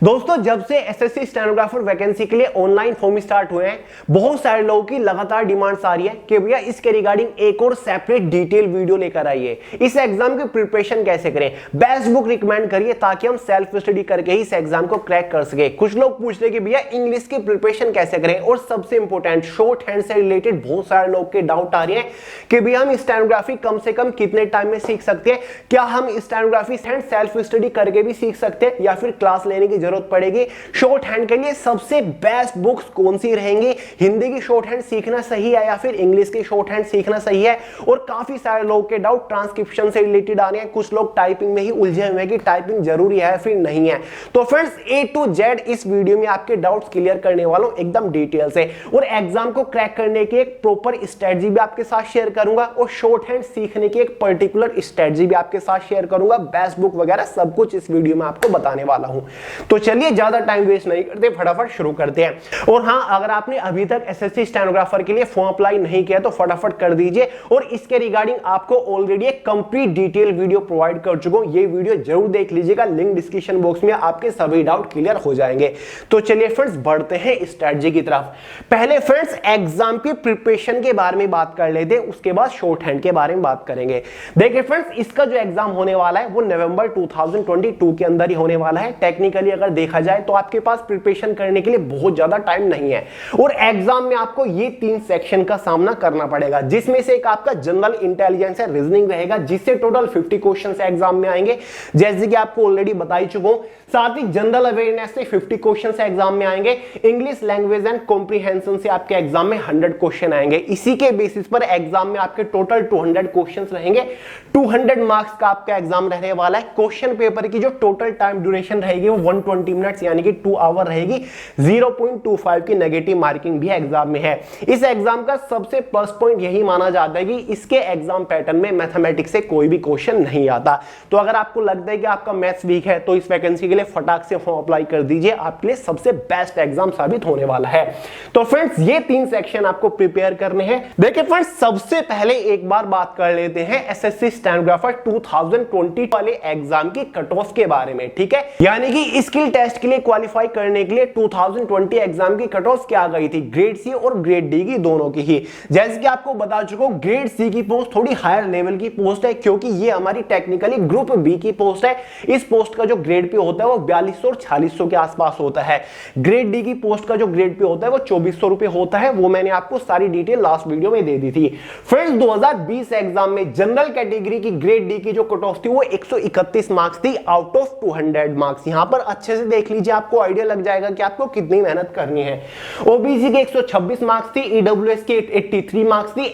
दोस्तों जब से एसएससी स्टेनोग्राफर वैकेंसी के लिए ऑनलाइन फॉर्म स्टार्ट हुए हैं, बहुत सारे लोगों की लगातार डिमांड्स आ रही है कि भैया इसके रिगार्डिंग एक और सेपरेट डिटेल वीडियो लेकर आइए। इस एग्जाम की प्रिपरेशन कैसे करें, बेस्ट बुक रिकमेंड करिए ताकि हम सेल्फ स्टडी करके ही इस एग्जाम को क्रैक कर सके। कुछ लोग पूछ रहे कि भैया इंग्लिश की प्रिपरेशन कैसे करें, और सबसे इंपॉर्टेंट शॉर्ट हैंड से रिलेटेड बहुत सारे लोग के डाउट आ रहे हैं कि भैया हम स्टेनोग्राफी कम से कम कितने टाइम में सीख सकते हैं, क्या हम स्टेनोग्राफी सेल्फ स्टडी करके भी सीख सकते हैं या फिर क्लास लेने की जरूरत पड़ेगी। शॉर्ट हैंड के लिए सबसे बेस्ट बुक्स कौन सी रहेंगी, हिंदी की शॉर्ट हैंड सीखना सही है या फिर इंग्लिश की शॉर्ट हैंड सीखना सही है। और काफी सारे लोगों के डाउट ट्रांसक्रिप्शन से रिलेटेड आ रहे हैं। कुछ लोग टाइपिंग में ही उलझे हुए हैं कि टाइपिंग जरूरी है फिर नहीं है। तो फ्रेंड्स A to Z इस वीडियो में आपके डाउट्स क्लियर करने वाला हूं एकदम डिटेल से, और एग्जाम को क्रैक करने की एक प्रॉपर स्ट्रेटजी भी आपके साथ शेयर करूंगा, और शॉर्ट हैंड सीखने की एक पर्टिकुलर स्ट्रेटजी भी आपके साथ शेयर करूंगा। बेस्ट बुक वगैरह सब कुछ इस वीडियो में आपको बताने वाला हूं। तो चलिए ज्यादा टाइम वेस्ट नहीं करते, फटाफट शुरू करते हैं। और हां, अगर आपने अभी तक एसएससी स्टेनोग्राफर के लिए फॉर्म अप्लाई नहीं किया तो फटाफट कर दीजिए, और इसके रिगार्डिंग आपको ऑलरेडी एक कंप्लीट डिटेल वीडियो प्रोवाइड कर चुका हूं। ये वीडियो जरूर देख लीजिएगा, लिंक डिस्क्रिप्शन बॉक्स में, आपके सभी डाउट क्लियर हो जाएंगे। तो चलिए फ्रेंड्स बढ़ते हैं स्ट्रेटजी की तरफ। पहले फ्रेंड्स एग्जाम की प्रिपरेशन के बारे में बात कर लेते हैं, उसके बाद शॉर्ट हैंड के बारे में बात करेंगे। देखिए फ्रेंड्स, इसका जो एग्जाम होने वाला है वो नवंबर 2022 के अंदर ही होने वाला है। टेक्निकली अगर देखा जाए तो आपके पास प्रिपरेशन करने के लिए बहुत ज्यादा टाइम नहीं है, और एग्जाम में आपको ये 3 सेक्शन का सामना करना पड़ेगा, जिसमें से एक आपका जनरल इंटेलिजेंस है, रीजनिंग रहेगा, जिससे टोटल 50 क्वेश्चंस एग्जाम में आएंगे, जैसे कि आपको ऑलरेडी बता ही चुका हूं। साथ ही जनरल अवेयरनेस से 50 क्वेश्चंस एग्जाम में आएंगे। इंग्लिश लैंग्वेज एंड कॉम्प्रिहेंशन से आपके एग्जाम में 100 क्वेश्चन आएंगे। इसी के बेसिस पर एग्जाम में आपके टोटल 200 क्वेश्चंस रहेंगे। 200 मार्क्स का आपका एग्जाम रहने वाला है। क्वेश्चन पेपर की जो टोटल टाइम ड्यूरेशन रहेगी वो 120 मिनट्स यानी कि 2 आवर रहेगी। 0.25 की नेगेटिव मार्किंग भी एग्जाम में है। इस एग्जाम का सबसे प्लस पॉइंट यही माना जाता है कि इसके एग्जाम पैटर्न में मैथमेटिक्स से कोई भी क्वेश्चन नहीं आता। तो अगर आपको लगता है कि आपका मैथ्स वीक है तो इस वैकेंसी के लिए फटाक से फॉर्म अप्लाई कर दीजिए, आपके लिए सबसे बेस्ट एग्जाम साबित होने वाला है। तो फ्रेंड्स ये 3 सेक्शन आपको प्रिपेयर करने हैं। देखिए फ्रेंड्स, सबसे पहले एक बार बात कर लेते हैं एसएससी स्टेनोग्राफर 2020 वाले एग्जाम की कट ऑफ के बारे में, ठीक है। यानी कि स्किल टेस्ट के लिए क्वालिफाई करने के लिए 2020 एग्जाम की कट ऑफ क्या गई थी, ग्रेड सी और ग्रेड डी की दोनों की ही। जैसे कि आपको बता चुका हूं, ग्रेड सी की पोस्ट थोड़ी हायर लेवल की पोस्ट है, क्योंकि ये हमारी टेक्निकली ग्रुप बी की पोस्ट है। इस पोस्ट का जो ग्रेड पे होता है वो 4200 और 4600 के आसपास होता है। ग्रेड डी की पोस्ट का जो ग्रेड पे होता है वो 2400 रुपए होता है। वो मैंने आपको सारी डिटेल लास्ट वीडियो में दे दी थी। फ्रेंड्स 2020 एग्जाम में जनरल कैटेगरी की ग्रेड डी की जो कट ऑफ थी वो 131 मार्क्स थी आउट ऑफ 200 मार्क्स। यहां पर अच्छे से देख लीजिए, आपको आइडिया लग जाएगा कि आपको कितनी मेहनत करनी है। ओबीसी के 126 मार्क्स थी, ईडब्ल्यूएस के 83 मार्क्स थी,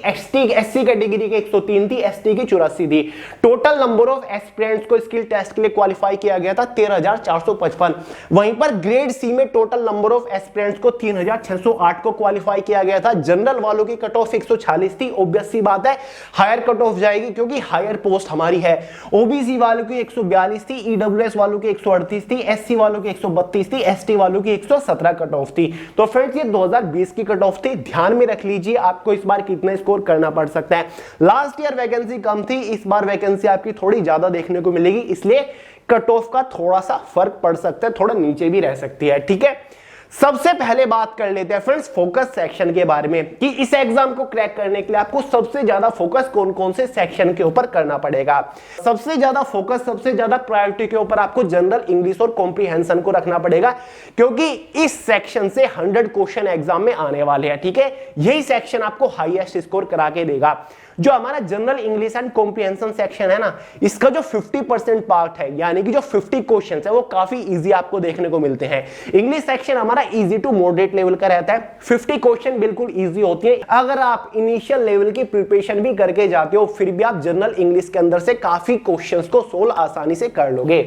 एससी कैटेगरी के 103 थी, एसटी की 84 थी। टोटल नंबर ऑफ एस्पिरेंट्स को स्किल टेस्ट के लिए क्वालिफाई किया गया था 13,455। वहीं पर ग्रेड सी में टोटल नंबर ऑफ एस्पिरेंट्स को 3,608 को क्वालिफाई किया गया था। जनरल वालों की कट ऑफ 140 थी। ऑब्वियस सी बात है हायर कट ऑफ जाएगी क्योंकि हायर पोस्ट हमारी है। ओबीसी वालों की 142 थी, ईडब्ल्यूएस वालों की 138 थी, एससी वालों की 132 थी, एसटी वालों की 117 कट ऑफ थी। तो फ्रेंड्स ये 2020 की कट ऑफ थी। ध्यान में रख लीजिए आपको इस बार कितना स्कोर करना पड़ सकता है। लास्ट ईयर वैकेंसी कम थी, इस बार वैकेंसी आपकी थोड़ी ज्यादा देखने को मिलेगी, इसलिए कट ऑफ का थोड़ा सा फर्क पड़ सकता है, थोड़ा नीचे भी रह सकती है, ठीक है। सबसे पहले बात कर लेते हैं फ्रेंड्स फोकस सेक्शन के बारे में, कि इस एग्जाम को क्रैक करने के लिए आपको सबसे ज्यादा फोकस कौन कौन से सेक्शन के ऊपर करना पड़ेगा। सबसे ज्यादा फोकस, सबसे ज्यादा प्रायोरिटी के ऊपर आपको जनरल इंग्लिश और कॉम्प्रिहेंशन को रखना पड़ेगा, क्योंकि इस सेक्शन से 100 क्वेश्चन एग्जाम में आने वाले हैं, ठीक है। यही सेक्शन आपको हाईएस्ट स्कोर करा के देगा। जो हमारा general English and comprehension section है ना, इसका जो 50% पार्ट है, यानी कि जो 50 क्वेश्चंस है वो काफी इजी आपको देखने को मिलते हैं। इंग्लिश सेक्शन हमारा इजी टू मॉडरेट लेवल का रहता है। 50 क्वेश्चन बिल्कुल इजी होती है। अगर आप इनिशियल लेवल की प्रिपरेशन भी करके जाते हो, फिर भी आप जनरल इंग्लिश के अंदर से काफी क्वेश्चंस को सोल्व आसानी से कर लोगे।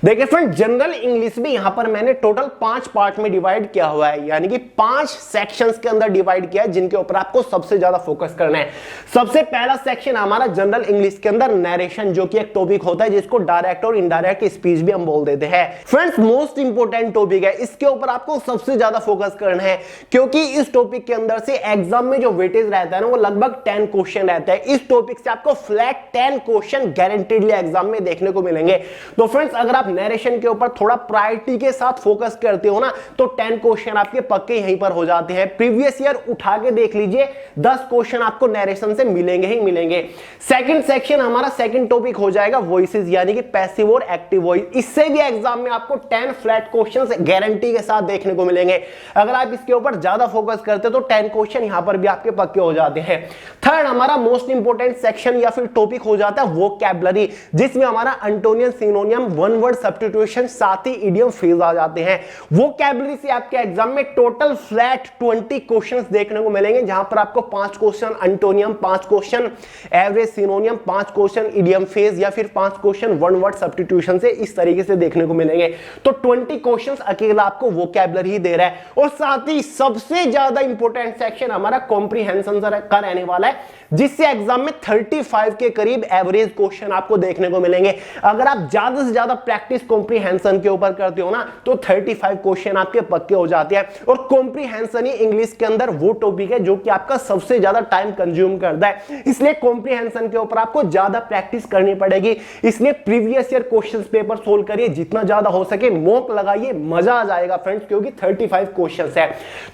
देखिए फ्रेंड, जनरल इंग्लिश भी यहां पर मैंने टोटल 5 पार्ट में डिवाइड किया हुआ है, यानी कि 5 सेक्शंस के अंदर डिवाइड किया है, जिनके ऊपर आपको सबसे ज्यादा फोकस करना है। सबसे पहला सेक्शन हमारा जनरल इंग्लिश के अंदर नरेशन, जो कि एक टॉपिक होता है जिसको डायरेक्ट और इनडायरेक्ट स्पीच भी हम बोल देते हैं। फ्रेंड्स, मोस्ट इंपोर्टेंट टॉपिक है, इसके ऊपर आपको सबसे ज्यादा फोकस करना है, क्योंकि इस टॉपिक के अंदर से एग्जाम में जो वेटेज रहता है ना, वो लगभग 10 क्वेश्चन रहता है। इस टॉपिक से आपको फ्लैट 10 क्वेश्चन गारंटीडली एग्जाम में देखने को मिलेंगे। तो फ्रेंड्स, अगर आप नरेशन के ऊपर थोड़ा प्रायोरिटी के साथ फोकस करते हो ना, तो 10 क्वेश्चन आपके पक्के यहीं पर हो जाते हैं। प्रीवियस ईयर उठा के देख लीजिए, 10 क्वेश्चन आपको नरेशन से मिलेंगे ही मिलेंगे। सेकंड सेक्शन हमारा सेकंड टॉपिक हो जाएगा वॉइसेस, यानी कि पैसिव और एक्टिव वॉइस। इससे भी एग्जाम में आपको 10 फ्लैट क्वेश्चंस गारंटी के साथ देखने को मिलेंगे। अगर आप इसके ऊपर ज्यादा फोकस करते हो तो 10 क्वेश्चन यहां पर भी आपके पक्के हो जाते हैं। थर्ड हमारा मोस्ट इंपोर्टेंट सेक्शन या फिर टॉपिक हो जाता है वोकैबुलरी, जिसमें हमारा एंटोनियम, सिनोनियम, वन वर्ड सब्स्टिट्यूशन, साथ ही इडियम फ्रेज आ जाते हैं। वोकैबुलरी से आपके एग्जाम में टोटल फ्लैट 20 क्वेश्चंस देखने को मिलेंगे, जहां पर आपको 5 question antonym, 5 question average सिनोनियम, 5 question idiom phrase या फिर 5 क्वेश्चन वन वर्ड सब्स्टिट्यूशन से इस तरीके से देखने को मिलेंगे। तो 20 क्वेश्चंस अकेला आपको वोकैबुलरी ही दे रहा है। और साथ ही सबसे ज्यादा इंपॉर्टेंट सेक्शन हमारा कॉम्प्रिहेंशन का रहने वाला है, जिससे एग्जाम में 35 के करीब एवरेज क्वेश्चन आपको देखने को मिलेंगे। अगर आप ज्यादा से ज्यादा प्रैक्टिस कॉम्प्रिहेंशन के ऊपर करते हो ना, तो 35 क्वेश्चन आपके पक्के हो जाते हैं। और कॉम्प्रिहेंशन ही इंग्लिश के अंदर वो टॉपिक है जो कि आपका सबसे ज्यादा टाइम कंज्यूम करता है, इसलिए कॉम्प्रिहेंशन के ऊपर आपको ज्यादा प्रैक्टिस करनी पड़ेगी। इसलिए previous year question paper solve करिए, जितना ज्यादा हो सके मॉक लगाइए, मजा आ जाएगा फ्रेंड्स, क्योंकि 35 क्वेश्चंस है।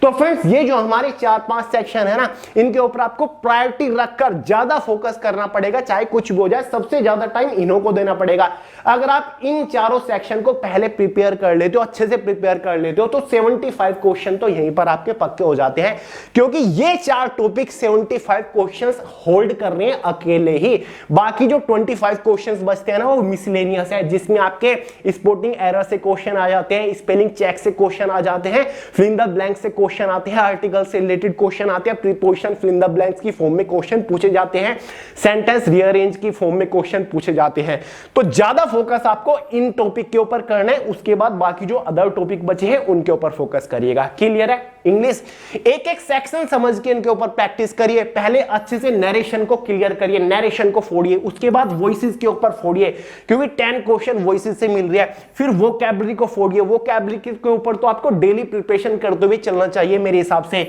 तो फ्रेंड्स, ये जो हमारे 4-5 सेक्शन है ना, इनके ऊपर आपको प्रायोरिटी रखकर ज्यादा फोकस करना पड़ेगा, चाहे कुछ भी हो जाए, सबसे ज्यादा टाइम इन्हों को देना पड़ेगा। अगर आप इन चारों सेक्शन को पहले प्रिपेयर कर लेते हो, अच्छे से प्रिपेयर कर लेते हो, तो 75 क्वेश्चन तो यहीं पर आपके पक्के हो जाते हैं, क्योंकि ये 4 टॉपिक 75 क्वेश्चंस होल्ड कर रहे हैं अकेले ही। बाकी जो 25 क्वेश्चंस बचते हैं ना, वो मिसलेनियस है, जिसमें आपके स्पोर्टिंग एरर से क्वेश्चन आ जाते हैं, स्पेलिंग चेक से क्वेश्चन आ जाते हैं, फिल इन द ब्लैंक से क्वेश्चन आते हैं, आर्टिकल से रिलेटेड क्वेश्चन आते हैं, preposition fill in the blanks की फॉर्म में क्वेश्चन पूछे जाते हैं, सेंटेंस रीअरेंज की फॉर्म में क्वेश्चन पूछे जाते हैं। तो ज्यादा फोकस आपको इन टॉपिक के ऊपर करना है, उसके बाद बाकी जो अदर टॉपिक बचे हैं उनके ऊपर फोकस करिएगा। क्लियर है? इंग्लिश एक एक सेक्शन समझ के इनके ऊपर प्रैक्टिस करिए। पहले अच्छे से नरेशन को क्लियर करिए, नरेशन को फोड़िए, उसके बाद वॉइसेस के ऊपर फोड़िए, क्योंकि 10 क्वेश्चन वॉइसेस से मिल रही है। फिर वोकैबुलरी को फोड़िए, वोकैबुलरी के ऊपर तो आपको डेली प्रिपरेशन करते हुए चलना चाहिए मेरे हिसाब से।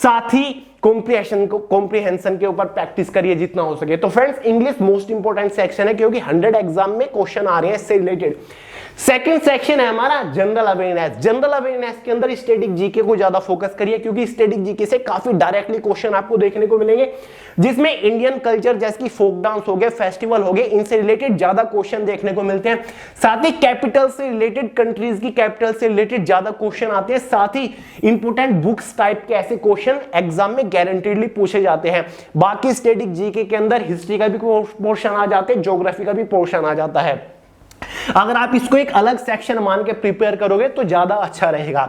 साथ ही कॉम्प्रिहेंशन के ऊपर प्रैक्टिस करिए जितना हो सके। तो friends, English most important section है, क्योंकि 100 एग्जाम में क्वेश्चन आ रहे हैं इससे रिलेटेड। सेकंड सेक्शन है हमारा जनरल अवेयरनेस। जनरल अवेयरनेस के अंदर स्टैटिक जीके को ज्यादा फोकस करिए, क्योंकि स्टैटिक जीके से काफी डायरेक्टली क्वेश्चन आपको देखने को मिलेंगे, जिसमें इंडियन कल्चर जैसे कि फोक डांस हो गए, फेस्टिवल हो गए, इनसे रिलेटेड ज्यादा क्वेश्चन देखने को मिलते हैं। साथ ही कैपिटल से रिलेटेड, कंट्रीज की कैपिटल से रिलेटेड ज्यादा क्वेश्चन आते हैं। साथ ही इंपोर्टेंट बुक्स टाइप के ऐसे क्वेश्चन एग्जाम में गारंटीडली पूछे जाते हैं। बाकी स्टैटिक जीके के अंदर हिस्ट्री का भी पोर्शन आ जाते हैं, ज्योग्राफी का भी पोर्शन आ जाता है। अगर आप इसको एक अलग सेक्शन मान के प्रिपेयर करोगे तो ज्यादा अच्छा रहेगा।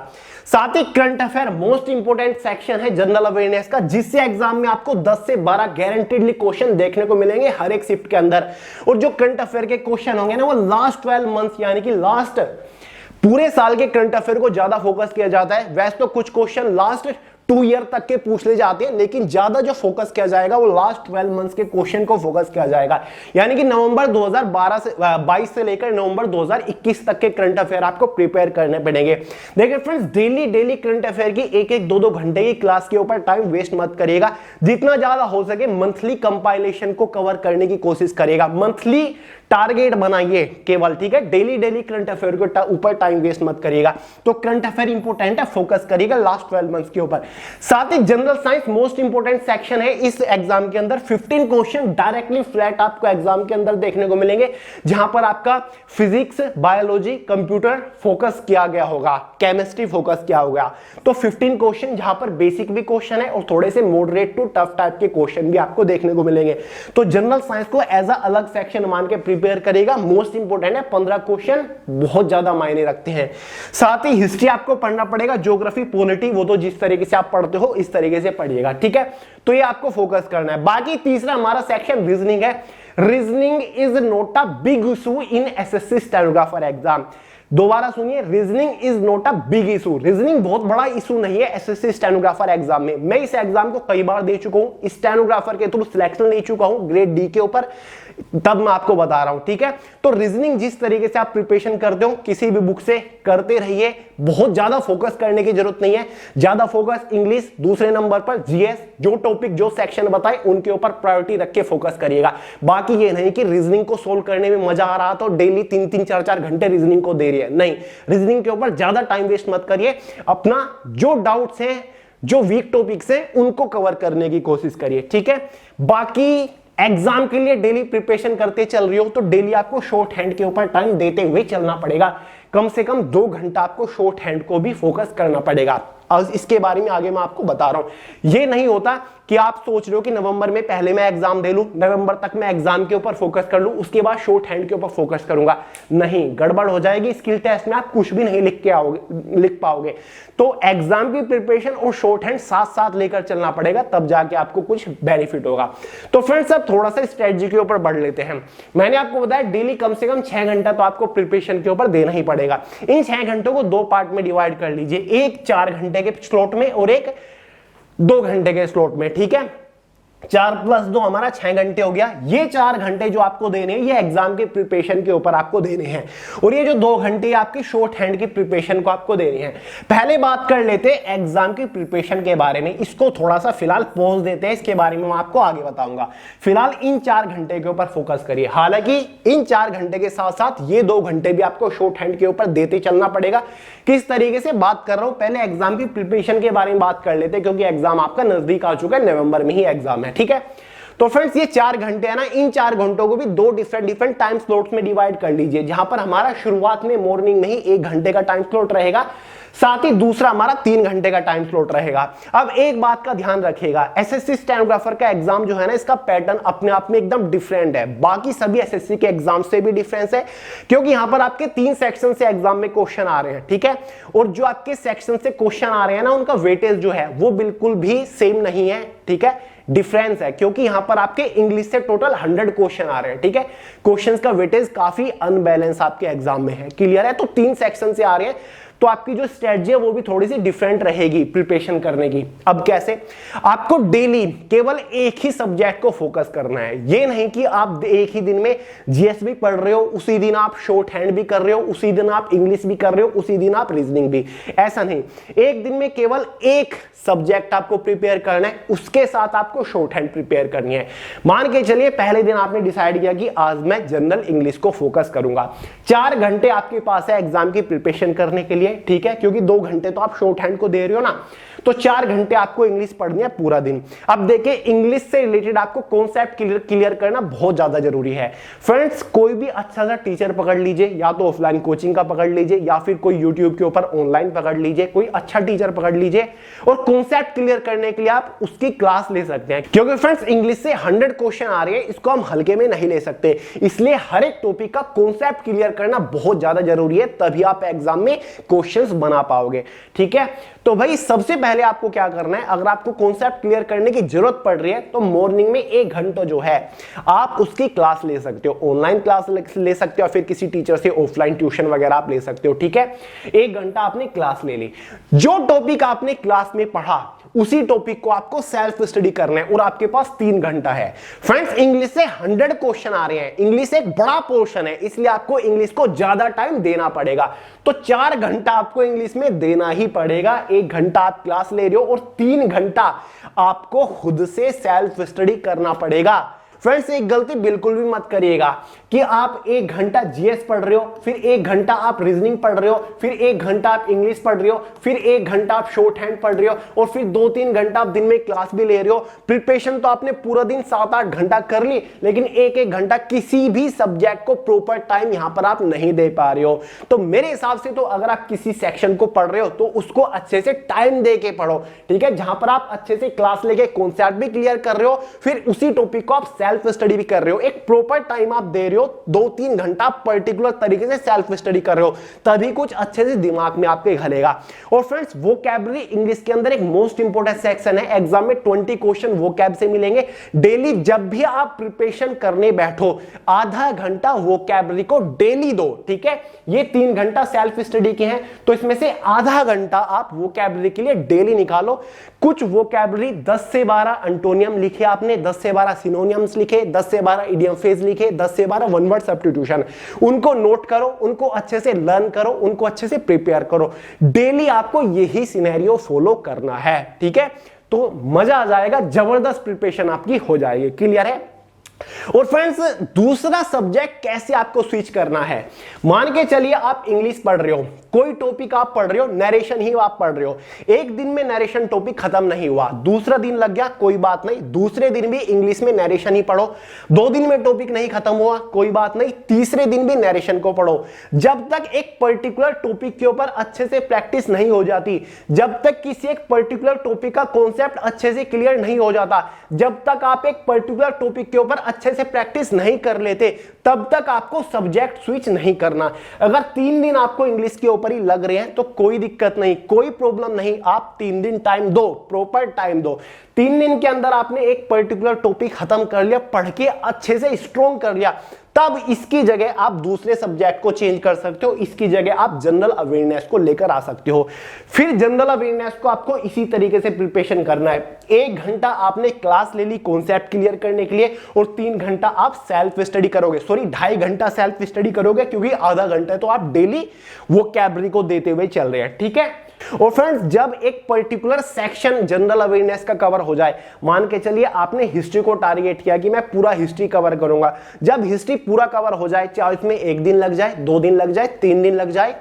साथ ही current affair most important section है जनरल अवेयरनेस का, जिससे एग्जाम में आपको 10 से 12 गारंटीडली क्वेश्चन देखने को मिलेंगे हर एक शिफ्ट के अंदर। और जो करंट अफेयर के क्वेश्चन होंगे ना, वो लास्ट 12 मंथ्स यानी कि लास्ट पूरे साल के करंट अफेयर को ज्यादा फोकस किया जाता है। वैसे तो कुछ क्वेश्चन लास्ट 2 ईयर तक के पूछ ले जाते हैं, लेकिन ज्यादा जो फोकस किया जाएगा वो लास्ट 12 मंथ्स के क्वेश्चन को फोकस किया जाएगा। यानी कि नवंबर 2022 से लेकर नवंबर 2021 तक के करंट अफेयर आपको प्रिपेयर करने पड़ेंगे। देखिए फ्रेंड्स, डेली करंट अफेयर की 1-1, 2-2 घंटे की क्लास के ऊपर टाइम वेस्ट मत करिएगा। जितना ज्यादा हो सके मंथली कंपाइलेशन को कवर करने की कोशिश करिएगा। मंथली टारगेट बनाइए केवल, ठीक है? डेली करंट अफेयर के ऊपर टाइम वेस्ट मत करिएगा। तो करंट अफेयर इंपोर्टेंट है, फोकस करिएगा लास्ट 12 मंथ्स के ऊपर। साथ ही general science most important section है इस एग्जाम के अंदर। 15 क्वेश्चन डायरेक्टली फ्लैट आपको एग्जाम के अंदर देखने को मिलेंगे, जहां पर आपका फिजिक्स, बायोलॉजी, कंप्यूटर फोकस किया गया होगा, केमिस्ट्री फोकस किया होगा। तो 15 क्वेश्चन जहां पर बेसिक भी क्वेश्चन है और थोड़े से मॉडरेट टू टफ टाइप के क्वेश्चन भी आपको देखने को मिलेंगे। तो जनरल साइंस को एज अ अलग सेक्शन मान के प्रिपेयर करेगा, मोस्ट इंपोर्टेंट है। 15 क्वेश्चन बहुत ज्यादा मायने रखते हैं। साथ ही हिस्ट्री आपको पढ़ना पड़ेगा, ज्योग्राफी, पॉलिटी, वो तो जिस तरीके से आप पढ़ते हो इस तरीके से पढ़िएगा, ठीक है? तो ये आपको फोकस करना है। बाकी तीसरा हमारा सेक्शन रीजनिंग है। Reasoning is not a big issue in SSC stenographer exam. दोबारा सुनिए, reasoning is not a big issue. Reasoning बहुत बड़ा इशू नहीं है एसएससी स्टेनोग्राफर एग्जाम में। मैं इस एग्जाम को कई बार दे चुका हूं, स्टेनोग्राफर के थ्रू सिलेक्शन ले चुका हूं ग्रेड डी के ऊपर, तब मैं आपको बता रहा हूं, ठीक है। तो रीजनिंग जिस तरीके से आप प्रिपरेशन करते हो किसी भी बुक से करते रहिए, बहुत ज्यादा फोकस करने की जरूरत नहीं है। ज्यादा फोकस इंग्लिश, दूसरे नंबर पर जीएस, जो टॉपिक जो सेक्शन बताए उनके ऊपर प्रायोरिटी रख के फोकस करिएगा। बाकी ये नहीं कि रीजनिंग को सोल्व करने में मजा आ रहा तो डेली 3-3, 4-4 घंटे रीजनिंग को दे रही है, नहीं। रीजनिंग के ऊपर ज्यादा टाइम वेस्ट मत करिए, अपना जो डाउट्स हैं, जो वीक टॉपिक्स हैं उनको कवर करने की कोशिश करिए, ठीक है। बाकी एग्जाम के लिए डेली प्रिपरेशन करते चल रही हो तो डेली आपको शॉर्ट हैंड के ऊपर टाइम देते हुए चलना पड़ेगा। कम से कम 2 घंटा आपको शॉर्ट हैंड को भी फोकस करना पड़ेगा। और इसके बारे में आगे मैं आपको बता रहा हूं। ये नहीं होता कि आप सोच रहे हो कि नवंबर में पहले मैं एग्जाम दे लूं, नवंबर तक मैं एग्जाम के ऊपर फोकस कर लूं, उसके बाद शॉर्ट हैंड के ऊपर फोकस करूंगा। नहीं, गड़बड़ हो जाएगी। स्किल टेस्ट में आप कुछ भी नहीं लिख पाओगे। तो एग्जाम की प्रिपरेशन और शॉर्ट हैंड साथ साथ लेकर चलना पड़ेगा, तब जाके आपको कुछ बेनिफिट होगा। तो फ्रेंड्स, अब थोड़ा सा स्ट्रेटजी के ऊपर बढ़ लेते हैं। मैंने आपको बताया डेली कम से कम 6 घंटा तो आपको प्रिपरेशन के ऊपर देना ही पड़ेगा। इन 6 घंटों को 2 पार्ट में डिवाइड कर लीजिए, एक 4 घंटे के स्लॉट में और एक 2 घंटे के स्लॉट में, ठीक है। 4 + 2 हमारा 6 घंटे हो गया। ये 4 घंटे जो आपको देने हैं ये एग्जाम के प्रिपरेशन के ऊपर आपको देने हैं, और ये जो 2 घंटे आपकी शॉर्ट हैंड की प्रिपरेशन को आपको देने हैं। पहले बात कर लेते हैं एग्जाम की प्रिपरेशन के बारे में। इसको थोड़ा सा फिलहाल पॉज देते हैं, इसके बारे में मैं आपको आगे बताऊंगा। फिलहाल इन 4 घंटे के ऊपर फोकस करिए। हालांकि इन 4 घंटे के साथ साथ ये 2 घंटे भी आपको शॉर्ट हैंड के ऊपर देते चलना पड़ेगा। किस तरीके से बात कर रहा हूं, पहले एग्जाम की प्रिपरेशन के बारे में बात कर लेते हैं, क्योंकि एग्जाम आपका नजदीक आ चुका है, नवंबर में ही एग्जाम है, ठीक है। तो फ्रेंड्स, ये 4 घंटे है ना, इन 4 घंटों को भी 2 डिफरेंट टाइम स्लॉट्स में डिवाइड कर लीजिए, जहां पर हमारा शुरुआत में मॉर्निंग में ही 1 घंटे का टाइम स्लॉट रहेगा, साथ ही दूसरा हमारा 3 घंटे का टाइम स्लॉट रहेगा। अब एक बात का ध्यान रखिएगा, एसएससी स्टेनोग्राफर का एग्जाम जो है ना, इसका पैटर्न अपने आप में एकदम डिफरेंट है, बाकी सभी एसएससी के एग्जाम से भी डिफरेंस है, क्योंकि यहां पर आपके 3 सेक्शन से एग्जाम में क्वेश्चन आ रहे हैं, ठीक है। और जो आपके सेक्शन से क्वेश्चन आ रहे हैं ना, उनका वेटेज जो है वो बिल्कुल भी सेम नहीं है, ठीक है, डिफरेंस है। क्योंकि यहां पर आपके इंग्लिश से टोटल 100 क्वेश्चन आ रहे हैं, ठीक है। क्वेश्चंस का वेटेज काफी अनबैलेंस आपके एग्जाम में है, क्लियर है। तो 3 सेक्शन से आ रहे हैं, तो आपकी जो स्ट्रेटजी है वो भी थोड़ी सी डिफरेंट रहेगी प्रिपरेशन करने की। अब कैसे, आपको डेली केवल एक ही सब्जेक्ट को फोकस करना है। ये नहीं कि आप एक ही दिन में जीएस भी पढ़ रहे हो, उसी दिन आप शॉर्ट हैंड भी कर रहे हो, उसी दिन आप इंग्लिश भी कर रहे हो, उसी दिन आप रीजनिंग भी, ऐसा नहीं। एक दिन में केवल एक सब्जेक्ट आपको प्रिपेयर करना है, उसके साथ आपको शॉर्ट हैंड प्रिपेयर करनी है। मान के चलिए पहले दिन आपने डिसाइड किया कि आज मैं जनरल इंग्लिश को फोकस करूंगा। 4 घंटे आपके पास है एग्जाम की प्रिपरेशन करने के लिए, ठीक है, क्योंकि 2 घंटे तो आप शॉर्ट हैंड को दे रहे हो ना, तो 4 घंटे आपको इंग्लिश पढ़नी है पूरा दिन। अब देखिए, इंग्लिश से रिलेटेड आपको कॉन्सेप्ट क्लियर करना बहुत ज्यादा जरूरी है। फ्रेंड्स, कोई भी अच्छा सा टीचर पकड़ लीजिए, या तो ऑफलाइन कोचिंग का पकड़ लीजिए, या फिर कोई यूट्यूब के ऊपर ऑनलाइन पकड़ लीजिए, कोई अच्छा टीचर पकड़ लीजिए, और कॉन्सेप्ट क्लियर करने के लिए आप उसकी क्लास ले सकते हैं। क्योंकि फ्रेंड्स, इंग्लिश से 100 क्वेश्चन आ रहे हैं, इसको हम हल्के में नहीं ले सकते, इसलिए हर एक टॉपिक का कॉन्सेप्ट क्लियर करना बहुत ज्यादा जरूरी है, तभी आप एग्जाम में क्वेश्चंस बना पाओगे, ठीक है। तो भाई, सबसे पहले आपको क्या करना है, अगर आपको कॉन्सेप्ट क्लियर करने की जरूरत पड़ रही है तो मॉर्निंग में 1 घंटा जो है आप उसकी क्लास ले सकते हो, ऑनलाइन क्लास ले सकते हो, फिर किसी टीचर से ऑफलाइन ट्यूशन वगैरह आप ले सकते हो, ठीक है। 1 घंटा आपने क्लास ले ली, जो टॉपिक आपने क्लास में पढ़ा उसी टॉपिक को आपको सेल्फ स्टडी करना है, और आपके पास 3 घंटा है। फ्रेंड्स, इंग्लिश से 100 क्वेश्चन आ रहे हैं, इंग्लिश एक बड़ा पोर्शन है, इसलिए आपको इंग्लिश को ज्यादा टाइम देना पड़ेगा। तो 4 घंटा आपको इंग्लिश में देना ही पड़ेगा। 1 घंटा आप क्लास ले रहे हो और 3 घंटा आपको खुद से सेल्फ स्टडी करना पड़ेगा। फ्रेंड्स, एक गलती बिल्कुल भी मत करिएगा कि आप 1 घंटा जीएस पढ़ रहे हो, फिर 1 घंटा आप रीजनिंग पढ़ रहे हो, फिर 1 घंटा आप इंग्लिश पढ़ रहे हो, फिर 1 घंटा आप शॉर्ट हैंड पढ़ रहे हो, और फिर 2-3 घंटा आप दिन में क्लास भी ले रहे हो। प्रिपरेशन तो आपने पूरा दिन 7-8 घंटा कर ली, लेकिन 1-1 घंटा किसी भी सब्जेक्ट को प्रॉपर टाइम यहां पर आप नहीं दे पा रहे हो। तो मेरे हिसाब से तो अगर आप किसी सेक्शन को पढ़ रहे हो तो उसको अच्छे से टाइम दे के पढ़ो, ठीक है, जहां पर आप अच्छे से क्लास लेके कॉन्सेप्ट भी क्लियर कर रहे हो, फिर उसी टॉपिक को आप सेल्फ स्टडी भी कर रहे हो, एक प्रॉपर टाइम आप दे रहे हो, 2-3 घंटा पर्टिकुलर तरीके से सेल्फ स्टडी कर रहे हो, तभी कुछ अच्छे से दिमाग में आपके घलेगा। और फ्रेंड्स वोकैबुलरी इंग्लिश के अंदर एक मोस्ट इंपोर्टेंट सेक्शन है, एग्जाम में 20 क्वेश्चन वोकैब से मिलेंगे। डेली जब भी आप प्रिपरेशन करने बैठो आधा घंटा वोकैबुलरी को डेली दो, ठीक है। ये 3 घंटा सेल्फ स्टडी के हैं, तो इसमें से आधा घंटा आप वोकैबुलरी के लिए डेली निकालो। कुछ वोकैबुलरी 10 से 12 एंटोनियम लिखे आपने, 10 से 12 सिनोनियम्स लिखे, 10 से 12 इडियम फ्रेज लिखे, 10 से 12 वन वर्ड सब्स्टिट्यूशन, उनको नोट करो, उनको अच्छे से लर्न करो, उनको अच्छे से प्रिपेयर करो। डेली आपको यही सिनेरियो फॉलो करना है, ठीक है। तो मजा आ जाएगा, जबरदस्त प्रिपरेशन आपकी हो जाएगी। क्लियर है। और फ्रेंड्स दूसरा सब्जेक्ट कैसे आपको स्विच करना है, मान के चलिए आप इंग्लिश पढ़ रहे हो, कोई टॉपिक आप पढ़ रहे हो, नरेशन ही आप पढ़ रहे हो, एक दिन में नरेशन टॉपिक खत्म नहीं हुआ, दूसरा दिन लग गया, कोई बात नहीं, दूसरे दिन भी इंग्लिश में नरेशन ही पढ़ो। 2 दिन में टॉपिक नहीं खत्म हुआ, कोई बात नहीं, तीसरे दिन भी नरेशन को पढ़ो। जब तक एक पर्टिकुलर टॉपिक के ऊपर अच्छे से प्रैक्टिस नहीं हो जाती, जब तक किसी एक पर्टिकुलर टॉपिक का कॉन्सेप्ट अच्छे से क्लियर नहीं हो जाता, जब तक आप एक पर्टिकुलर टॉपिक के ऊपर अच्छे से प्रैक्टिस नहीं कर लेते, तब तक आपको सब्जेक्ट स्विच नहीं करना। अगर 3 दिन आपको इंग्लिश के ऊपर ही लग रहे हैं तो कोई दिक्कत नहीं, कोई प्रॉब्लम नहीं, आप 3 दिन टाइम दो, प्रॉपर टाइम दो। 3 दिन के अंदर आपने एक पर्टिकुलर टॉपिक खत्म कर लिया, पढ़ के अच्छे से स्ट्रॉन्ग कर लिया, तब इसकी जगह आप दूसरे सब्जेक्ट को चेंज कर सकते हो, इसकी जगह आप जनरल अवेयरनेस को लेकर आ सकते हो। फिर जनरल अवेयरनेस को आपको इसी तरीके से प्रिपरेशन करना है। 1 घंटा आपने क्लास ले ली कॉन्सेप्ट क्लियर करने के लिए, और 3 घंटा आप सेल्फ स्टडी करोगे, सॉरी 2.5 घंटा सेल्फ स्टडी करोगे, क्योंकि आधा घंटा तो आप डेली वोकैबुलरी को देते हुए चल रहे हैं, ठीक है। और फ्रेंड्स जब एक पर्टिकुलर सेक्शन जनरल अवेयरनेस का कवर हो जाए, मान के चलिए आपने हिस्ट्री को टारगेट किया कि मैं पूरा हिस्ट्री कवर करूंगा, जब हिस्ट्री पूरा कवर हो जाए, चाहे इसमें 1 दिन लग जाए, 2 दिन लग जाए, 3 दिन लग जाए,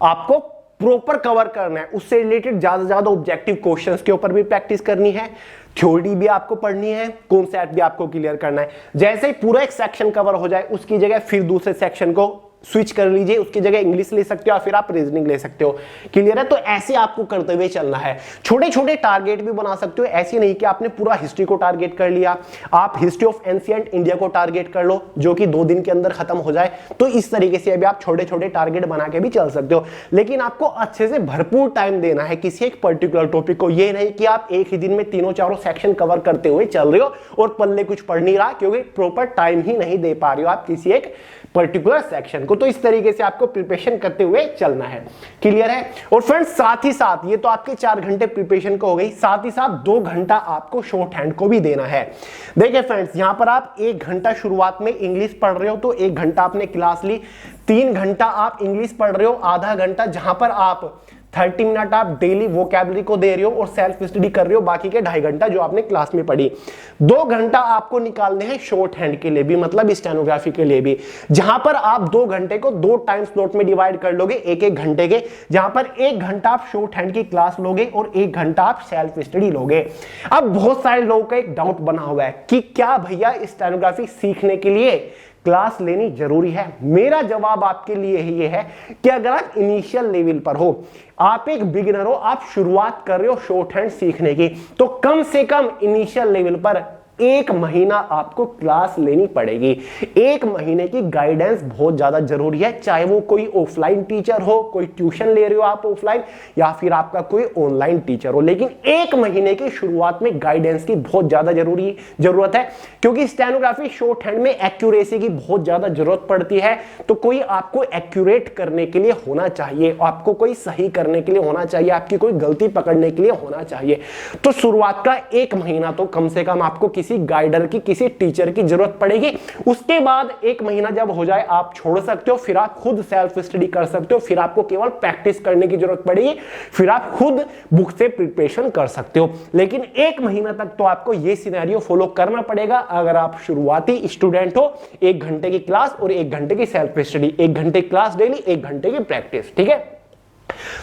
आपको प्रॉपर कवर करना है। उससे रिलेटेड ज्यादा से ज्यादा ऑब्जेक्टिव क्वेश्चंस के ऊपर भी प्रैक्टिस करनी है, थ्योरी भी आपको पढ़नी है, कॉन्सेप्ट भी आपको क्लियर करना है। जैसे ही पूरा एक सेक्शन कवर हो जाए, उसकी जगह फिर दूसरे सेक्शन को स्विच कर लीजिए, उसकी जगह इंग्लिश ले सकते हो या फिर आप रीजनिंग ले सकते हो। क्लियर है। तो ऐसे आपको करते हुए चलना है। छोटे छोटे टारगेट भी बना सकते हो, ऐसे नहीं कि आपने पूरा हिस्ट्री को टारगेट कर लिया, आप हिस्ट्री ऑफ एंशिएंट इंडिया को टारगेट कर लो जो कि 2 दिन के अंदर खत्म हो जाए। तो इस तरीके से अभी आप छोटे छोटे टारगेट बना के भी चल सकते हो, लेकिन आपको अच्छे से भरपूर टाइम देना है किसी एक पर्टिकुलर टॉपिक को। ये नहीं कि आप एक ही दिन में 3-4 सेक्शन कवर करते हुए चल रहे हो और पल्ले कुछ पढ़ नहीं रहा, क्योंकि प्रॉपर टाइम ही नहीं दे पा रहे हो आप किसी एक पर्टिकुलर सेक्शन को। तो इस तरीके से आपको प्रिपरेशन करते हुए चलना है। क्लियर है। और फ्रेंड्स साथ ही साथ ये तो आपके 4 घंटे प्रिपरेशन को हो गई, साथ ही साथ 2 घंटा आपको शॉर्ट हैंड को भी देना है। देखिए फ्रेंड्स यहां पर आप 1 घंटा शुरुआत में इंग्लिश पढ़ रहे हो, तो 1 घंटा आपने क्लास ली, 3 घंटा आप इंग्लिश पढ़ रहे हो, आधा घंटा जहां पर आप 30 मिनट आप डेली वोकैबुलरी को दे रहे हो और सेल्फ स्टडी कर रहे हो, बाकी के 2.5 घंटा जो आपने क्लास में पढ़ी। 2 घंटा आपको निकालने हैं शॉर्ट हैंड के लिए भी, मतलब स्टेनोग्राफी के लिए भी, जहां पर आप 2 घंटे को 2 टाइम स्लॉट में डिवाइड कर लोगे 1-1 घंटे के, जहां पर 1 घंटा आप शॉर्ट हैंड की क्लास लोगे और 1 घंटा आप सेल्फ स्टडी लोगे। अब बहुत सारे लोगों का एक डाउट बना हुआ है कि क्या भैया स्टेनोग्राफी सीखने के लिए क्लास लेनी जरूरी है? मेरा जवाब आपके लिए ये है कि अगर आप इनिशियल लेवल पर हो, आप एक बिगिनर हो, आप शुरुआत कर रहे हो शॉर्ट हैंड सीखने की, तो कम से कम इनिशियल लेवल पर 1 महीना आपको क्लास लेनी पड़ेगी। 1 महीने की गाइडेंस बहुत ज्यादा जरूरी है, चाहे वो कोई ऑफलाइन टीचर हो, कोई ट्यूशन ले रहे हो आप ऑफलाइन, या फिर आपका कोई ऑनलाइन टीचर हो, लेकिन 1 महीने की शुरुआत में गाइडेंस की बहुत ज्यादा जरूरत है, क्योंकि स्टेनोग्राफी शॉर्ट हैंड में एक्यूरेसी की बहुत ज्यादा जरूरत पड़ती है। तो कोई आपको एक्यूरेट करने के लिए होना चाहिए, आपको कोई सही करने के लिए होना चाहिए, आपकी कोई गलती पकड़ने के लिए होना चाहिए। तो शुरुआत का 1 महीना तो कम से कम आपको किसी गाइडर की, किसी टीचर की जरूरत पड़ेगी। उसके बाद 1 महीना जब हो जाए आप छोड़ सकते हो, फिर आप खुद सेल्फ स्टडी कर सकते हो, फिर आपको केवल प्रैक्टिस करने की जरूरत पड़ेगी, फिर आप खुद बुक से प्रिपरेशन कर सकते हो। लेकिन 1 महीना तक तो आपको यह सिनेरियो फॉलो करना पड़ेगा अगर आप शुरुआती स्टूडेंट हो। 1 घंटे की क्लास और 1 घंटे की सेल्फ स्टडी, 1 घंटे क्लास डेली, 1 घंटे की प्रैक्टिस, ठीक है।